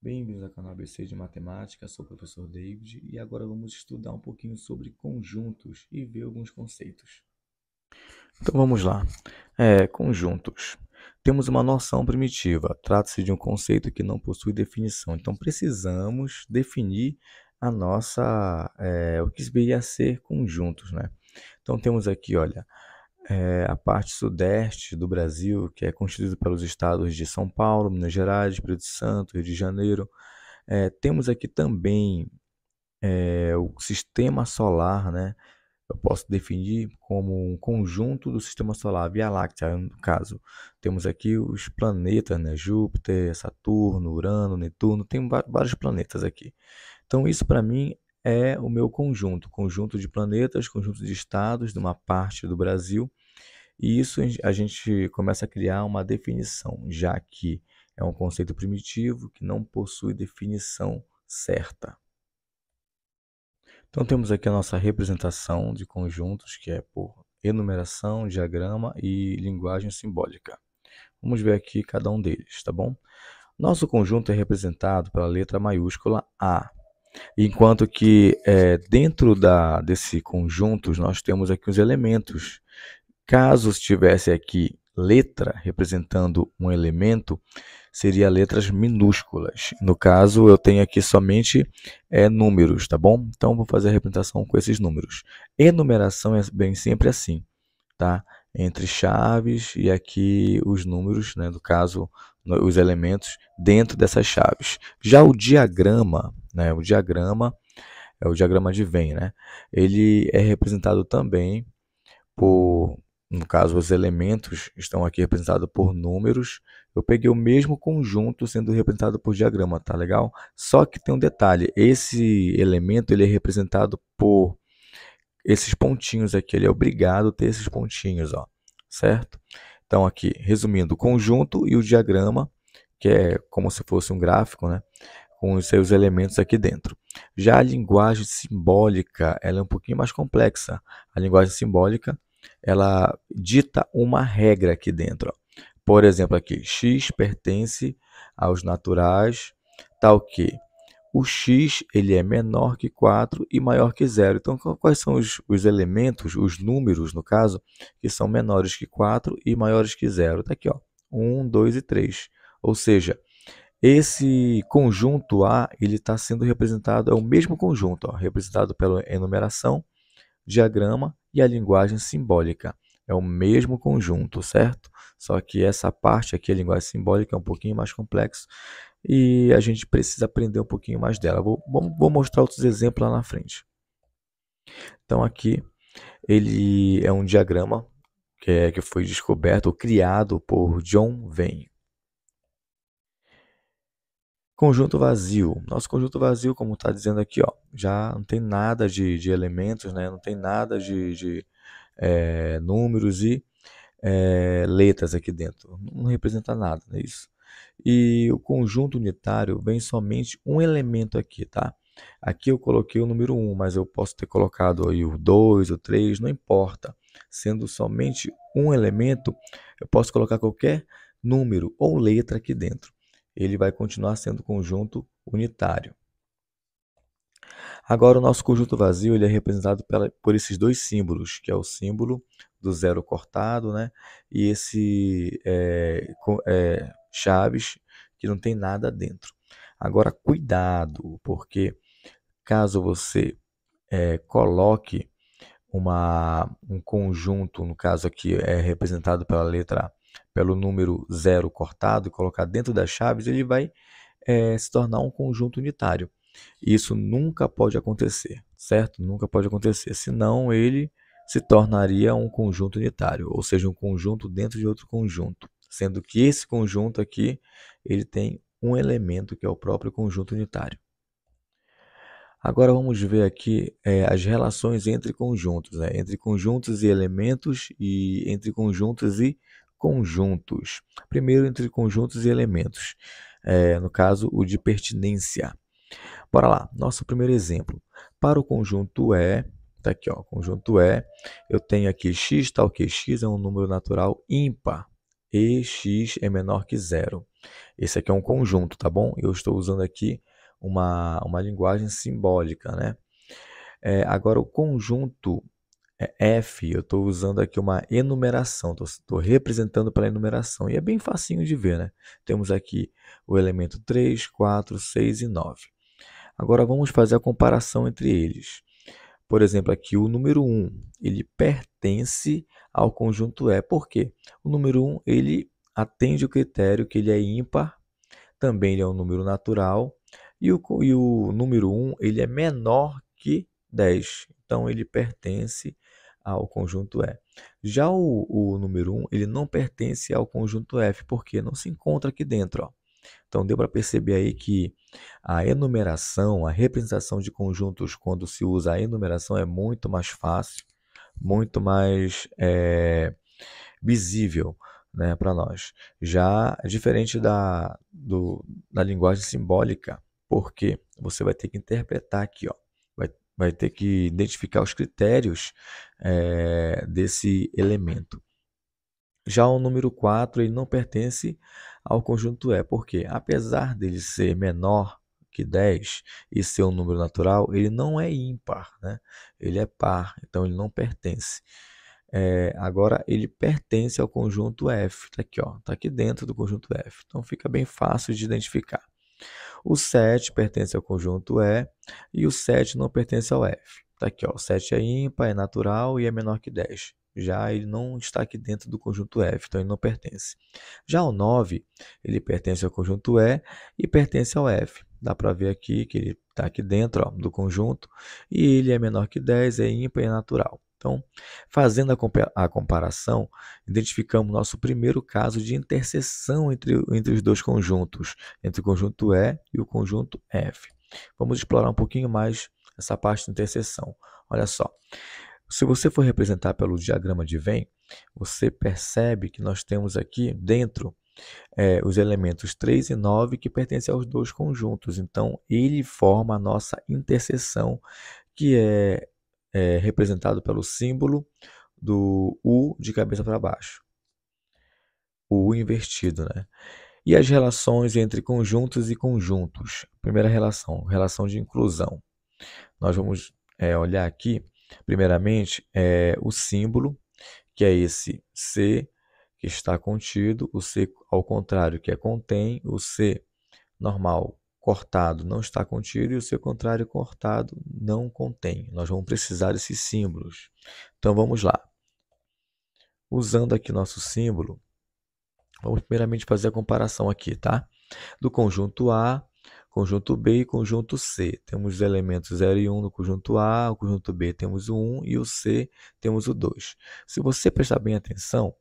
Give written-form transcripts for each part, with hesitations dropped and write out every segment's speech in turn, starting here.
Bem-vindos ao canal ABC de Matemática, sou o professor David e agora vamos estudar um pouquinho sobre conjuntos e ver alguns conceitos. Então vamos lá. Conjuntos. Temos uma noção primitiva, trata-se de um conceito que não possui definição, então precisamos definir o que viria a ser conjuntos, né? Então temos aqui, olha, a parte sudeste do Brasil, que é constituída pelos estados de São Paulo, Minas Gerais, Espírito Santo, Rio de Janeiro. Temos aqui também o sistema solar, né? Eu posso definir como um conjunto do sistema solar, Via Láctea, no caso. Temos aqui os planetas, né? Júpiter, Saturno, Urano, Netuno, tem vários planetas aqui. Então, isso para mim é o meu conjunto de planetas, conjunto de estados de uma parte do Brasil. E isso a gente começa a criar uma definição, já que é um conceito primitivo que não possui definição certa. Então temos aqui a nossa representação de conjuntos, que é por enumeração, diagrama e linguagem simbólica. Vamos ver aqui cada um deles, tá bom? Nosso conjunto é representado pela letra maiúscula A, enquanto que dentro desse conjunto nós temos aqui os elementos. Caso estivesse aqui letra representando um elemento, seria letras minúsculas. No caso, eu tenho aqui somente números, tá bom? Então, vou fazer a representação com esses números. Enumeração é bem sempre assim, tá? Entre chaves e aqui os números, né? No caso, os elementos dentro dessas chaves. Já o diagrama, né? O diagrama é o diagrama de Venn, né? Ele é representado também por, no caso, os elementos estão aqui representados por números. Eu peguei o mesmo conjunto sendo representado por diagrama, tá legal? Só que tem um detalhe, esse elemento ele é representado por esses pontinhos aqui, ele é obrigado a ter esses pontinhos, ó, certo? Então aqui, resumindo, o conjunto e o diagrama, que é como se fosse um gráfico, né? Com os seus elementos aqui dentro. Já a linguagem simbólica, ela é um pouquinho mais complexa. A linguagem simbólica, ela dita uma regra aqui dentro. Ó. Por exemplo, aqui, x pertence aos naturais, tal que o x ele é menor que 4 e maior que zero. Então, quais são os elementos, os números, no caso, que são menores que 4 e maiores que zero? Está aqui, ó, 1, 2 e 3. Ou seja, esse conjunto A ele está sendo representado, é o mesmo conjunto, ó, representado pela enumeração, diagrama e a linguagem simbólica. É o mesmo conjunto, certo? Só que essa parte aqui, a linguagem simbólica, é um pouquinho mais complexo e a gente precisa aprender um pouquinho mais dela. Vou mostrar outros exemplos lá na frente. Então aqui ele é um diagrama que foi descoberto ou criado por John Venn. Conjunto vazio. Nosso conjunto vazio, como está dizendo aqui, ó, já não tem nada de elementos, né? Não tem nada de números e letras aqui dentro. Não representa nada, não é isso? E o conjunto unitário vem somente um elemento aqui, tá? Aqui eu coloquei o número 1, mas eu posso ter colocado aí o 2, o 3, não importa. Sendo somente um elemento, eu posso colocar qualquer número ou letra aqui dentro. Ele vai continuar sendo conjunto unitário. Agora, o nosso conjunto vazio ele é representado por esses dois símbolos, que é o símbolo do zero cortado, né? E esse chaves que não tem nada dentro. Agora, cuidado, porque caso você coloque um conjunto, no caso aqui é representado pelo número zero cortado, e colocar dentro das chaves, ele vai se tornar um conjunto unitário. Isso nunca pode acontecer, certo? Nunca pode acontecer, senão ele se tornaria um conjunto unitário, ou seja, um conjunto dentro de outro conjunto, sendo que esse conjunto aqui, ele tem um elemento que é o próprio conjunto unitário. Agora vamos ver aqui as relações entre conjuntos, né? Entre conjuntos e elementos e entre conjuntos e conjuntos. Primeiro, entre conjuntos e elementos, no caso, o de pertinência. Bora lá, nosso primeiro exemplo. Para o conjunto E, tá aqui, ó, conjunto E, eu tenho aqui x tal que x é um número natural ímpar e x é menor que zero. Esse aqui é um conjunto, tá bom? Eu estou usando aqui uma linguagem simbólica, né? Agora, o conjunto F, eu estou usando aqui uma enumeração, estou representando pela enumeração. E é bem facinho de ver, né? Temos aqui o elemento 3, 4, 6 e 9. Agora, vamos fazer a comparação entre eles. Por exemplo, aqui o número 1, ele pertence ao conjunto E. Por quê? O número 1, ele atende o critério que ele é ímpar, também ele é um número natural, e o número 1, ele é menor que 10. Então, ele pertence ao conjunto E. Já o número 1, ele não pertence ao conjunto F, porque não se encontra aqui dentro, ó. Então, deu para perceber aí que a enumeração, a representação de conjuntos, quando se usa a enumeração, é muito mais fácil, muito mais visível, né, para nós. Já diferente da linguagem simbólica, porque você vai ter que interpretar aqui, ó, vai ter que identificar os critérios desse elemento. Já o número 4, ele não pertence ao conjunto E, porque apesar dele ser menor que 10 e ser um número natural, ele não é ímpar, né? Ele é par, então ele não pertence. Agora, ele pertence ao conjunto F, está aqui, ó, tá aqui dentro do conjunto F, então fica bem fácil de identificar. O 7 pertence ao conjunto E e o 7 não pertence ao F. Está aqui, ó, o 7 é ímpar, é natural e é menor que 10. Já ele não está aqui dentro do conjunto F, então ele não pertence. Já o 9, ele pertence ao conjunto E e pertence ao F. Dá para ver aqui que ele está aqui dentro, ó, do conjunto e ele é menor que 10, é ímpar e é natural. Então, fazendo a comparação, identificamos nosso primeiro caso de interseção entre os dois conjuntos, entre o conjunto E e o conjunto F. Vamos explorar um pouquinho mais essa parte de interseção. Olha só, se você for representar pelo diagrama de Venn, você percebe que nós temos aqui dentro os elementos 3 e 9 que pertencem aos dois conjuntos. Então, ele forma a nossa interseção, que é representado pelo símbolo do U de cabeça para baixo. O U invertido, né? E as relações entre conjuntos e conjuntos. Primeira relação, relação de inclusão. Nós vamos olhar aqui, primeiramente, o símbolo, que é esse C, que está contido, o C ao contrário, que é contém, o C normal cortado não está contido e o C contrário cortado não contém. Nós vamos precisar desses símbolos. Então vamos lá. Usando aqui nosso símbolo, vamos primeiramente fazer a comparação aqui, tá? Do conjunto A, conjunto B e conjunto C. Temos os elementos 0 e 1 no conjunto A, o conjunto B temos o 1 e o C temos o 2. Se você prestar bem atenção,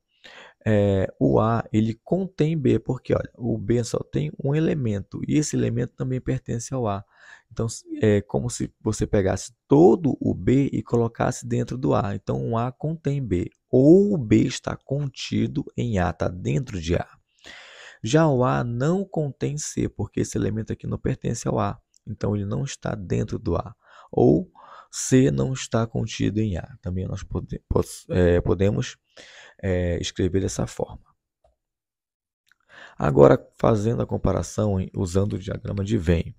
o A ele contém B, porque olha, o B só tem um elemento e esse elemento também pertence ao A. Então é como se você pegasse todo o B e colocasse dentro do A. Então o A contém B, ou o B está contido em A, está dentro de A. Já o A não contém C, porque esse elemento aqui não pertence ao A. Então ele não está dentro do A. Ou C não está contido em A. Também nós podemos escrever dessa forma. Agora, fazendo a comparação usando o diagrama de Venn.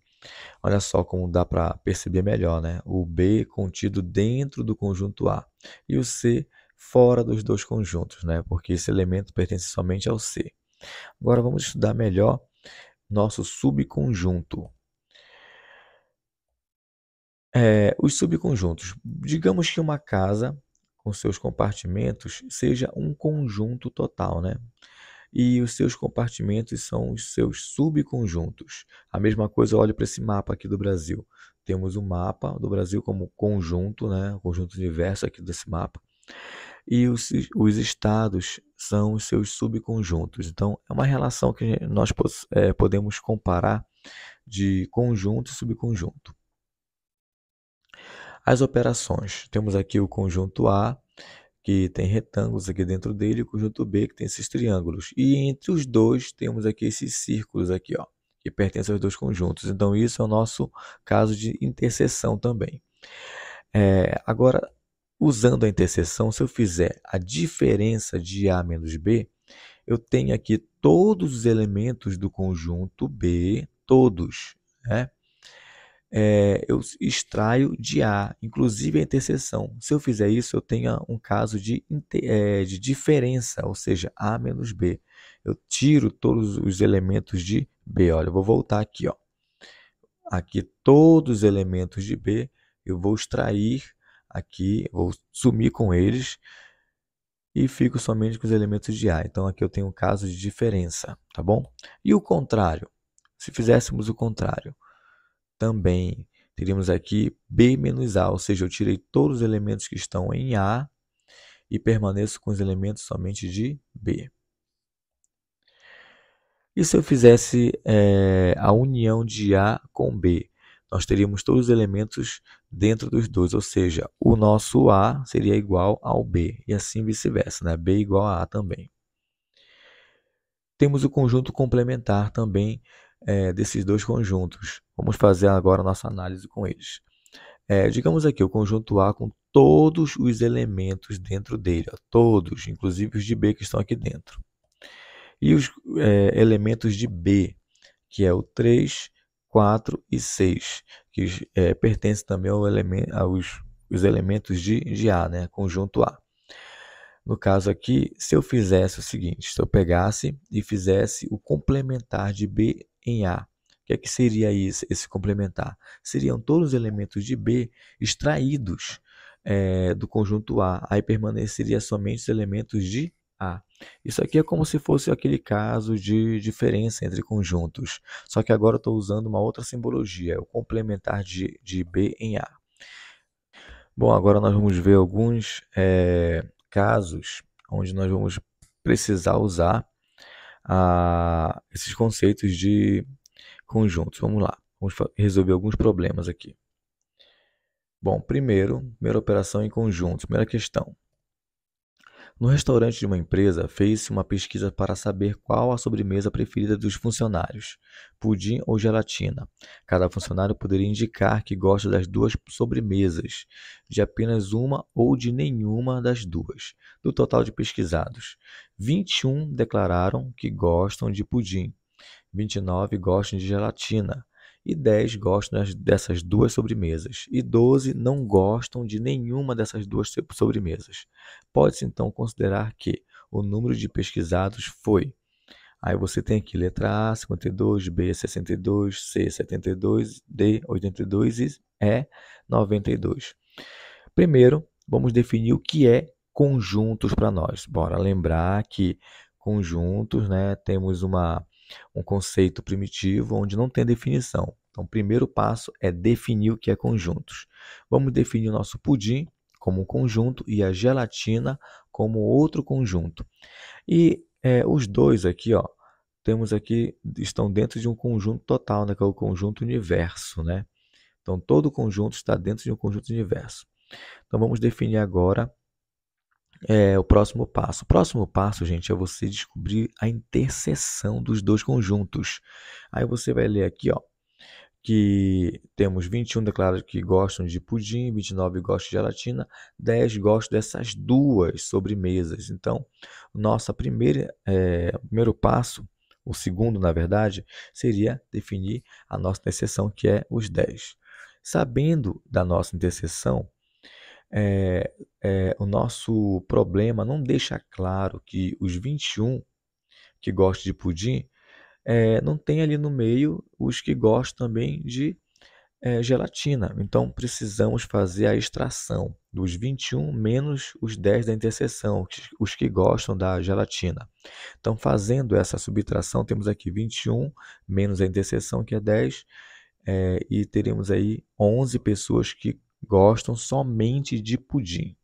Olha só como dá para perceber melhor, né? O B contido dentro do conjunto A e o C fora dos dois conjuntos, né? Porque esse elemento pertence somente ao C. Agora vamos estudar melhor nosso subconjunto. Os subconjuntos. Digamos que uma casa com seus compartimentos seja um conjunto total, né? E os seus compartimentos são os seus subconjuntos. A mesma coisa, eu olho para esse mapa aqui do Brasil. Temos o mapa do Brasil como conjunto, né? O conjunto universo aqui desse mapa. E os estados são os seus subconjuntos. Então, é uma relação que nós podemos comparar de conjunto e subconjunto. As operações. Temos aqui o conjunto A, que tem retângulos aqui dentro dele, e o conjunto B, que tem esses triângulos. E entre os dois, temos aqui esses círculos aqui, ó, que pertencem aos dois conjuntos. Então, isso é o nosso caso de interseção também. Agora, usando a interseção, se eu fizer a diferença de A menos B, eu tenho aqui todos os elementos do conjunto B, todos, né? Eu extraio de A, inclusive a interseção. Se eu fizer isso, eu tenho um caso de diferença, ou seja, A menos B. Eu tiro todos os elementos de B. Olha, eu vou voltar aqui, ó. Aqui todos os elementos de B, eu vou extrair aqui, vou sumir com eles e fico somente com os elementos de A. Então aqui eu tenho um caso de diferença, tá bom? E o contrário, se fizéssemos o contrário, também teríamos aqui B menos A, ou seja, eu tirei todos os elementos que estão em A e permaneço com os elementos somente de B. E se eu fizesse a união de A com B? Nós teríamos todos os elementos dentro dos dois, ou seja, o nosso A seria igual ao B, e assim vice-versa, né? B igual a A também. Temos o conjunto complementar também desses dois conjuntos. Vamos fazer agora a nossa análise com eles. Digamos aqui, o conjunto A com todos os elementos dentro dele, ó, todos, inclusive os de B que estão aqui dentro. E os elementos de B, que é o 3, 4 e 6, que pertencem também aos os elementos de A, né? Conjunto A. No caso aqui, se eu fizesse o seguinte, se eu pegasse e fizesse o complementar de B em A, o que é que seria isso, esse complementar? Seriam todos os elementos de B extraídos do conjunto A, aí permaneceria somente os elementos de A. Isso aqui é como se fosse aquele caso de diferença entre conjuntos, só que agora eu estou usando uma outra simbologia, o complementar de B em A. Bom, agora nós vamos ver alguns casos onde nós vamos precisar usar esses conceitos de conjuntos. Vamos lá, vamos resolver alguns problemas aqui. Bom, primeira operação em conjunto, primeira questão. No restaurante de uma empresa, fez-se uma pesquisa para saber qual a sobremesa preferida dos funcionários, pudim ou gelatina. Cada funcionário poderia indicar que gosta das duas sobremesas, de apenas uma ou de nenhuma das duas. Do total de pesquisados, 21 declararam que gostam de pudim, 29 gostam de gelatina e 10 gostam dessas duas sobremesas e 12 não gostam de nenhuma dessas duas sobremesas. Pode-se então considerar que o número de pesquisados foi. Aí você tem aqui letra A, 52, B, 62, C, 72, D, 82 e E, 92. Primeiro, vamos definir o que é conjuntos para nós. Bora lembrar que conjuntos, né, temos um conceito primitivo onde não tem definição. Então, o primeiro passo é definir o que é conjuntos. Vamos definir o nosso pudim como um conjunto e a gelatina como outro conjunto. E os dois aqui, ó, temos aqui, estão dentro de um conjunto total, né, que é o conjunto universo, né? Então, todo conjunto está dentro de um conjunto universo. Então, vamos definir agora o próximo passo. O próximo passo, gente, é você descobrir a interseção dos dois conjuntos. Aí você vai ler aqui, ó, que temos 21 declarados que gostam de pudim, 29 gostam de gelatina, 10 gostam dessas duas sobremesas. Então, primeiro passo, o segundo, na verdade, seria definir a nossa interseção, que é os 10. Sabendo da nossa interseção, o nosso problema não deixa claro que os 21 que gostam de pudim não tem ali no meio os que gostam também de gelatina. Então precisamos fazer a extração dos 21 menos os 10 da interseção, os que gostam da gelatina. Então, fazendo essa subtração, temos aqui 21 menos a interseção, que é 10, e teremos aí 11 pessoas que gostam somente de pudim.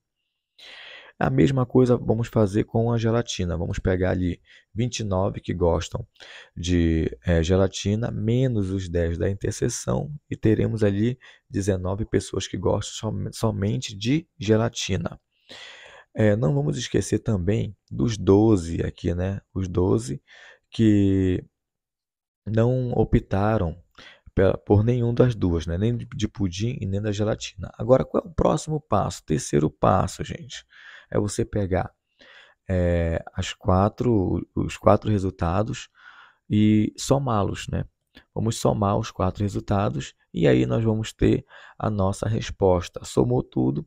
A mesma coisa vamos fazer com a gelatina. Vamos pegar ali 29 que gostam de gelatina, menos os 10 da interseção, e teremos ali 19 pessoas que gostam somente de gelatina. Não vamos esquecer também dos 12 aqui, né? Os 12 que não optaram por nenhum das duas, né? Nem de pudim e nem da gelatina. Agora, qual é o próximo passo? Terceiro passo, gente, é você pegar os quatro resultados e somá-los, né? Vamos somar os quatro resultados e aí nós vamos ter a nossa resposta. Somou tudo,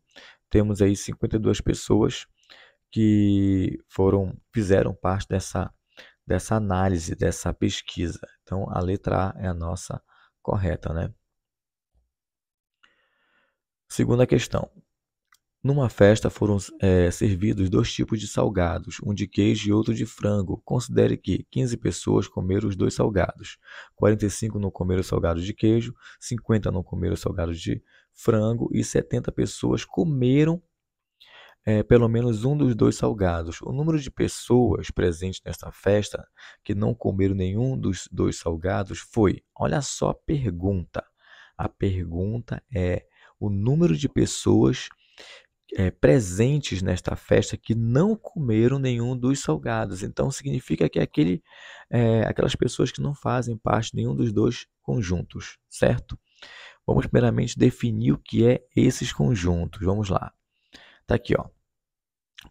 temos aí 52 pessoas que fizeram parte dessa análise, dessa pesquisa. Então, a letra A é a nossa correta, né? Segunda questão. Numa festa foram servidos dois tipos de salgados, um de queijo e outro de frango. Considere que 15 pessoas comeram os dois salgados, 45 não comeram os salgados de queijo, 50 não comeram os salgados de frango e 70 pessoas comeram pelo menos um dos dois salgados. O número de pessoas presentes nesta festa que não comeram nenhum dos dois salgados foi, olha só a pergunta. A pergunta é o número de pessoas presentes nesta festa que não comeram nenhum dos salgados. Então, significa que aquelas pessoas que não fazem parte de nenhum dos dois conjuntos, certo? Vamos primeiramente definir o que é esses conjuntos. Vamos lá. Tá aqui, ó.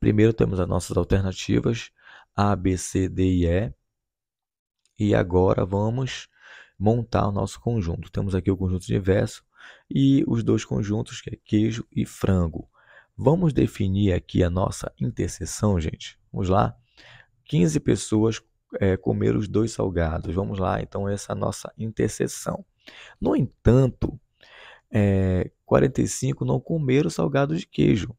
Primeiro temos as nossas alternativas A, B, C, D e E. E agora vamos montar o nosso conjunto. Temos aqui o conjunto diverso e os dois conjuntos, que é queijo e frango. Vamos definir aqui a nossa interseção, gente. Vamos lá? 15 pessoas comeram os dois salgados. Vamos lá, então, essa é a nossa interseção. No entanto, 45 não comeram salgado de queijo.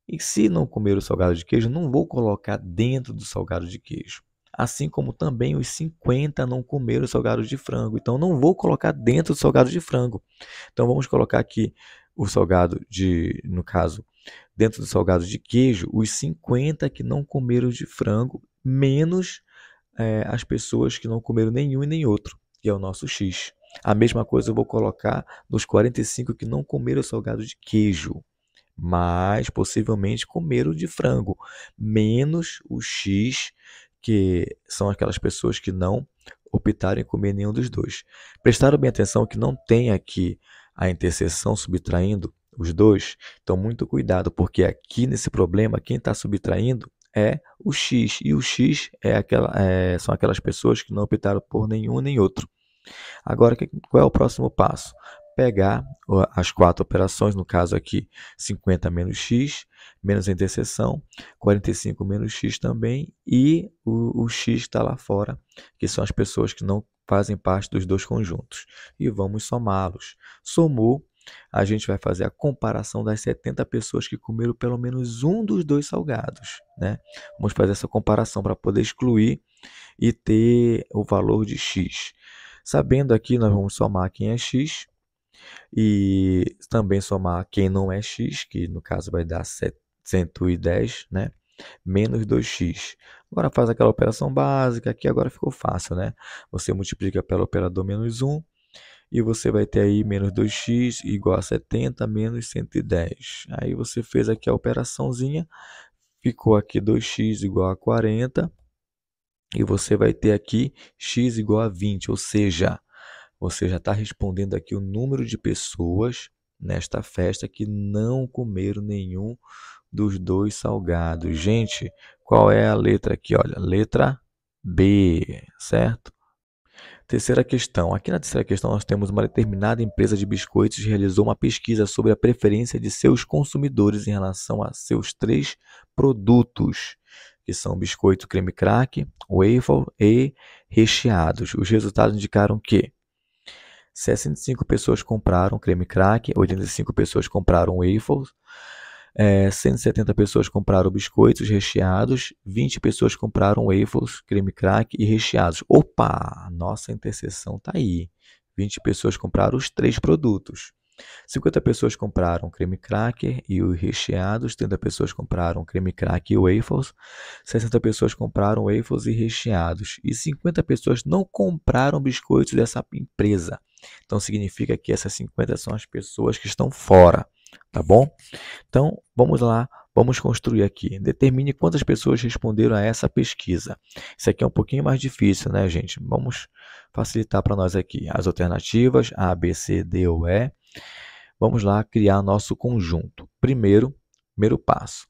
E se não comer o salgado de queijo, não vou colocar dentro do salgado de queijo. Assim como também os 50 não comeram o salgado de frango. Então, não vou colocar dentro do salgado de frango. Então, vamos colocar aqui o salgado no caso, dentro do salgado de queijo, os 50 que não comeram de frango, menos as pessoas que não comeram nenhum e nem outro, que é o nosso X. A mesma coisa eu vou colocar nos 45 que não comeram o salgado de queijo, mas possivelmente comeram de frango, menos o X, que são aquelas pessoas que não optaram em comer nenhum dos dois. Prestaram bem atenção que não tem aqui a interseção subtraindo os dois, então muito cuidado, porque aqui nesse problema quem está subtraindo é o X, e o X são aquelas pessoas que não optaram por nenhum nem outro. Agora, qual é o próximo passo? Pegar as quatro operações, no caso aqui 50 menos x, menos a interseção, 45 menos x também, e o x está lá fora, que são as pessoas que não fazem parte dos dois conjuntos. E vamos somá-los. Somou, a gente vai fazer a comparação das 70 pessoas que comeram pelo menos um dos dois salgados, né? Vamos fazer essa comparação para poder excluir e ter o valor de x. Sabendo aqui, nós vamos somar quem é x e também somar quem não é x, que no caso vai dar 110, né? Menos 2x. Agora faz aquela operação básica, aqui agora ficou fácil, né? Você multiplica pelo operador menos 1 e você vai ter aí menos 2x igual a 70 menos 110. Aí você fez aqui a operaçãozinha, ficou aqui 2x igual a 40 e você vai ter aqui x igual a 20, ou seja, você já está respondendo aqui o número de pessoas nesta festa que não comeram nenhum dos dois salgados. Gente, qual é a letra aqui? Olha, letra B, certo? Terceira questão. Aqui na terceira questão nós temos uma determinada empresa de biscoitos que realizou uma pesquisa sobre a preferência de seus consumidores em relação a seus três produtos, que são biscoito creme crack, waffle e recheados. Os resultados indicaram que 65 pessoas compraram creme crack, 85 pessoas compraram waffles, 170 pessoas compraram biscoitos recheados, 20 pessoas compraram waffles, creme crack e recheados. Opa, nossa interseção está aí. 20 pessoas compraram os três produtos. 50 pessoas compraram creme cracker e os recheados, 30 pessoas compraram creme crack e waffles, 60 pessoas compraram waffles e recheados e 50 pessoas não compraram biscoitos dessa empresa. Então significa que essas 50 são as pessoas que estão fora, tá bom? Então vamos lá, vamos construir aqui. Determine quantas pessoas responderam a essa pesquisa. Isso aqui é um pouquinho mais difícil, né, gente? Vamos facilitar para nós aqui. As alternativas A, B, C, D ou E. Vamos lá criar nosso conjunto. Primeiro passo.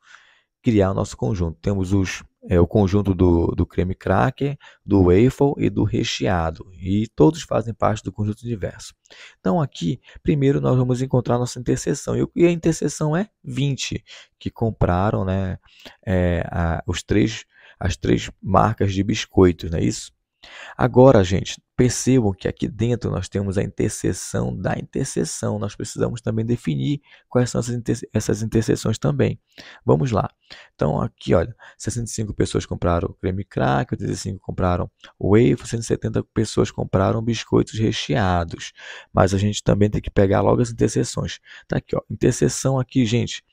criar o nosso conjunto. Temos o conjunto do creme cracker, do waffle e do recheado. E todos fazem parte do conjunto diverso. Então aqui, primeiro nós vamos encontrar nossa interseção. E a interseção é 20, que compraram, né, as três marcas de biscoitos, não é isso? Agora, gente, percebam que aqui dentro nós temos a interseção da interseção. Nós precisamos também definir quais são essas interseções também. Vamos lá. Então, aqui, olha, 65 pessoas compraram creme cracker, 85 compraram waffle, 170 pessoas compraram biscoitos recheados. Mas a gente também tem que pegar logo as interseções. Tá aqui, ó, interseção aqui, gente.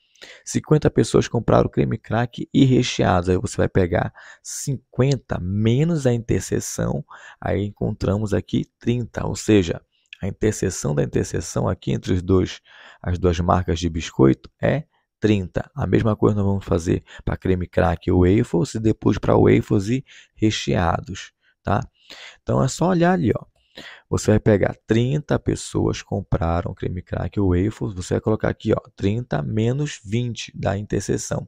50 pessoas compraram creme crack e recheados. Aí você vai pegar 50 menos a interseção. Aí encontramos aqui 30. Ou seja, a interseção da interseção aqui entre as duas marcas de biscoito é 30. A mesma coisa nós vamos fazer para creme crack e waffles e depois para waffles e recheados. Tá? Então é só olhar ali, ó. Você vai pegar 30 pessoas compraram creme cracker ou waffles, você vai colocar aqui, ó, 30 menos 20 da interseção,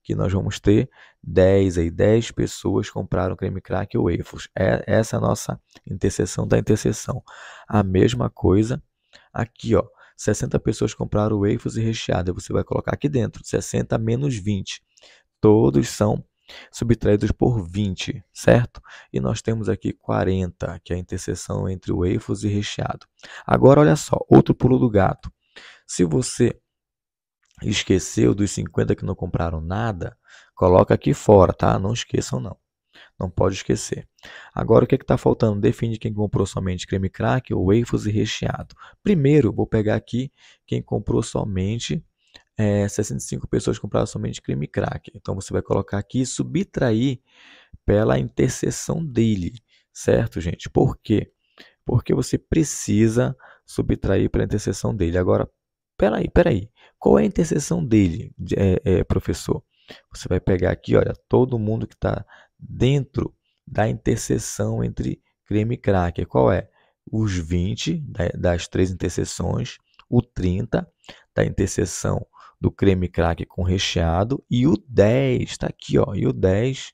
que nós vamos ter 10 aí, 10 pessoas compraram creme cracker ou waffles. Essa é a nossa interseção da interseção. A mesma coisa aqui, ó, 60 pessoas compraram waffles e recheado, você vai colocar aqui dentro, 60 menos 20. Todos são subtraídos por 20, certo? E nós temos aqui 40, que é a interseção entre waffles e recheado. Agora, olha só, outro pulo do gato. Se você esqueceu dos 50 que não compraram nada, coloca aqui fora, tá? Não esqueçam, não. Não pode esquecer. Agora, o que está faltando? Define quem comprou somente creme cracker, waffles e recheado. Primeiro, vou pegar aqui quem comprou somente 65 pessoas compraram somente creme cracker. Então você vai colocar aqui e subtrair pela interseção dele, certo, gente? Por quê? Porque você precisa subtrair pela interseção dele. Agora, peraí. Qual é a interseção dele, professor? Você vai pegar aqui, olha, todo mundo que está dentro da interseção entre creme e cracker. Qual é? Os 20 das três interseções, o 30 da interseção do creme cracker com recheado e o 10, está aqui, ó, e o 10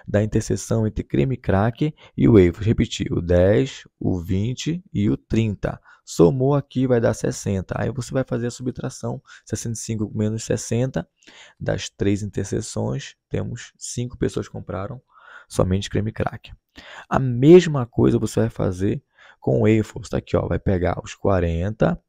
da interseção entre creme cracker e o waffles. Repetir, o 10, o 20 e o 30. Somou aqui vai dar 60. Aí você vai fazer a subtração, 65 menos 60 das três interseções, temos 5 pessoas que compraram somente creme cracker. A mesma coisa você vai fazer com waffles, está aqui, ó, vai pegar os 40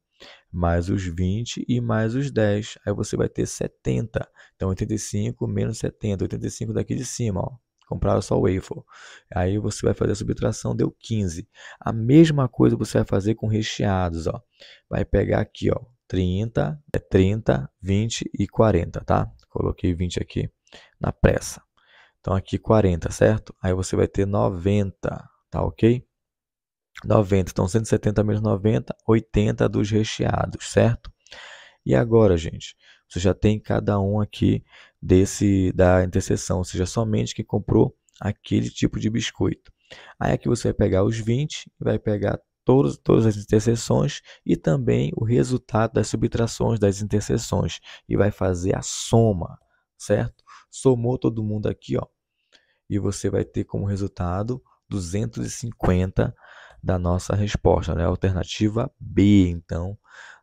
mais os 20 e mais os 10. Aí você vai ter 70. Então, 85 menos 70. 85 daqui de cima, ó. Compraram só o waffle. Aí você vai fazer a subtração, deu 15. A mesma coisa você vai fazer com recheados, ó. Vai pegar aqui, ó, 30, 20 e 40, tá? Coloquei 20 aqui na pressa. Então, aqui 40, certo? Aí você vai ter 90, tá ok? 90, então 170 menos 90, 80 dos recheados, certo? E agora, gente, você já tem cada um aqui da interseção, ou seja, somente quem comprou aquele tipo de biscoito. Aí aqui você vai pegar os 20, vai pegar todas as interseções e também o resultado das subtrações das interseções e vai fazer a soma, certo? Somou todo mundo aqui, ó, e você vai ter como resultado 250 da nossa resposta, né? Alternativa B, então,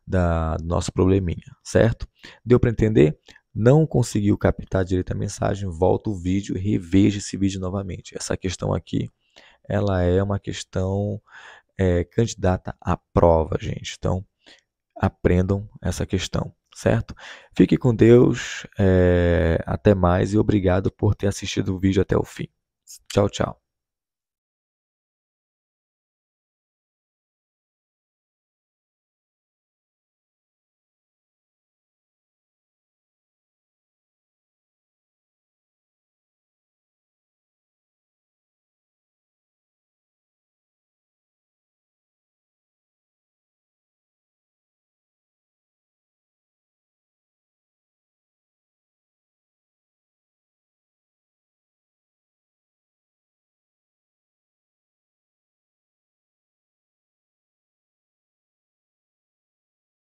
do nosso probleminha, certo? Deu para entender? Não conseguiu captar direito a mensagem, volta o vídeo e reveja esse vídeo novamente. Essa questão aqui, ela é uma questão candidata à prova, gente. Então, aprendam essa questão, certo? Fique com Deus, até mais e obrigado por ter assistido o vídeo até o fim. Tchau, tchau.